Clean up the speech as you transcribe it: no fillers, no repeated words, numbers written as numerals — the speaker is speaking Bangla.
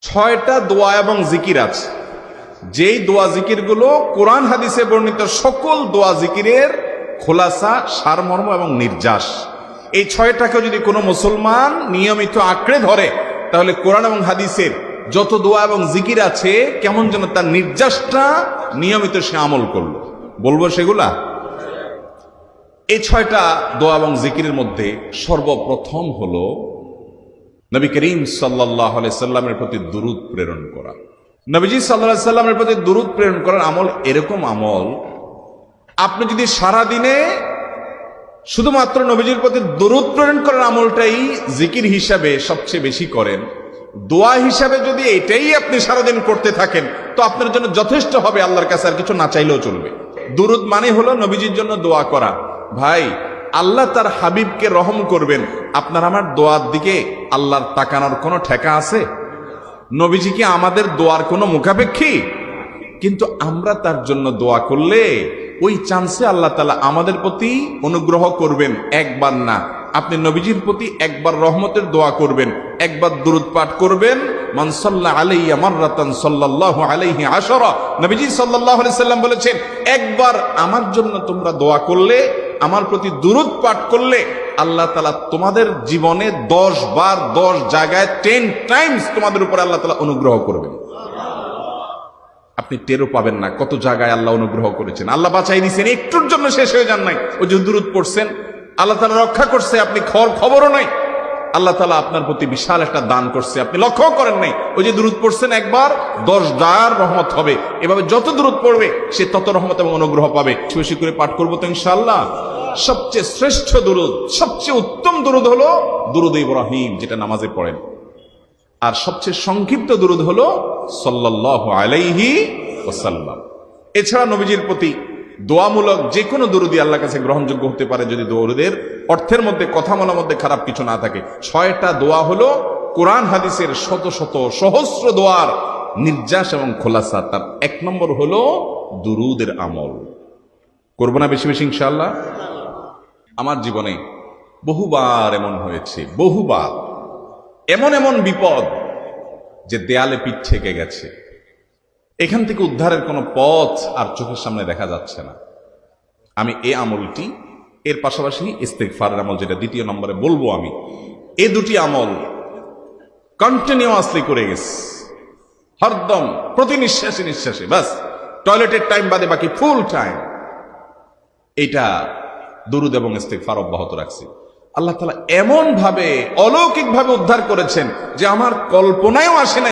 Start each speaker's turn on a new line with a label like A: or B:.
A: ছয়টা দোয়া এবং জিকির আছে, যেই দোয়া জিকিরগুলো কোরআন হাদিসে বর্ণিত সকল দোয়া জিকিরের খোলাসা, সারমর্ম এবং নির্যাস। এই ছয়টাকে যদি কোনো মুসলমান নিয়মিত আঁকড়ে ধরে, তাহলে কোরআন এবং হাদিসের যত দোয়া এবং জিকির আছে কেমন যেন তার নির্যাসটা নিয়মিত সে আমল করলো। বলবো সেগুলা। এই ছয়টা দোয়া এবং জিকিরের মধ্যে সর্বপ্রথম হলো নবী করিম সাল্লাল্লাহু আলাইহি সাল্লামের প্রতি দুরূদ প্রেরণ করা। নবীজি সাল্লাল্লাহু আলাইহি সাল্লামের প্রতি দুরূদ প্রেরণ করার আমল এরকম আমল, আপনি যদি সারা দিনে শুধুমাত্র নবীজির প্রতি দুরূদ প্রেরণ করার আমলটাই জিকির হিসাবে সবচেয়ে বেশি করেন, দোয়া হিসাবে যদি এটাই আপনি সারাদিন করতে থাকেন, তো আপনার জন্য যথেষ্ট হবে, আল্লাহর কাছে আর কিছু না চাইলেও চলবে। দুরূদ মানে হলো নবীজির জন্য দোয়া করা। ভাই, আল্লাহ তার হাবিবকে রহম করবেন, আপনার আমার দোয়ার দিকে আল্লাহর তাকানোর কোনো ঠেকা আছে? নবীজি কি আমাদের দোয়ার কোনো মুখাপেক্ষী? কিন্তু আমরা তার জন্য দোয়া করলে ওই চান্সে আল্লাহ তাআলা আমাদের প্রতি অনুগ্রহ করবেন। একবার না, আপনি নবীজির প্রতি একবার রহমতের দোয়া করবেন, একবার দুরূদ পাঠ করবেন। মান সাল্লা আলাইয়া মাররাতান সাল্লাল্লাহু আলাইহি আশরা, নবীজি সাল্লাল্লাহু আলাইহি সাল্লাম বলেছেন, একবার আমার জন্য তোমরা দোয়া করলে, আমার প্রতি দুরূদ পাঠ করলে, আল্লাহ তাআলা তোমাদের জীবনে 10 বার 10 জায়গায় 10 টাইমস তোমাদের উপরে আল্লাহ তাআলা অনুগ্রহ করবেন। আপনি টেরও পাবেন না কত জায়গায় আল্লাহ অনুগ্রহ করেছেন। আল্লাহ বাঁচাই দিয়েছেন, একটুর জন্য শেষ হয়ে যান নাই। ওই যে দুরূদ পড়ছেন, আল্লাহ তাআলা রক্ষা করছে, আপনি খবরও নাই। আল্লাহ তাআলা আপনার প্রতি বিশাল একটা দান করছে, আপনি লক্ষ্য করেন নাই। ওই যে দুরূদ পড়ছেন একবার, 10 বার রহমত হবে। এভাবে যত দুরূদ পড়বে সে তত রহমত এবং অনুগ্রহ পাবে। বেশি করে পাঠ করবো তো ইনশাআল্লাহ। সবচেয়ে শ্রেষ্ঠ দুরূদ, সবচেয়ে উত্তম দুরূদ হলো দুরূদ ইব্রাহিম, যেটা নামাজে পড়েন। আর সবচেয়ে সংক্ষিপ্ত দুরূদ হলো সাল্লাল্লাহু আলাইহি ওয়াসাল্লাম। এছাড়া নবীজির প্রতি দোয়ামূলক যে কোনো দুরূদই আল্লাহর কাছে গ্রহণযোগ্য হতে পারে, যদি দুরূদের অর্থের মধ্যে, কথামালার মধ্যে খারাপ কিছু না থাকে। 6টা দোয়া হলো কোরআন হাদিসের শত শত সহস্র দোয়ার নির্যাস এবং খোলাসা। তার 1 নম্বর হলো দুরূদের আমল। করবো না বেশি বেশি ইনশাআল্লাহ। আমার জীবনে বহুবার এমন হয়েছে, বহুবার এমন এমন বিপদ যে দেয়ালে পিঠ ঠেকে গেছে, এখান থেকে উদ্ধারের কোনো পথ আর চোখের সামনে দেখা যাচ্ছে না। আমি এই আমলটি, এর পাশাপাশি ইস্তেগফারের আমল, যেটা 2 নম্বরে বলবো আমি, এই দুটি আমল কন্টিনিউয়াসলি করে গেছে, হরদম প্রতি নিঃশ্বাসে নিঃশ্বাসে, বাস টয়লেটের টাইম বাদে বাকি ফুল টাইম এটা দুরূদ এবং ইস্তেগফার অব্যাহত রাখছি। আল্লাহ তাআলা এমন ভাবে অলৌকিক ভাবে উদ্ধার করেছেন যে আমার কল্পনায়ও আসে না।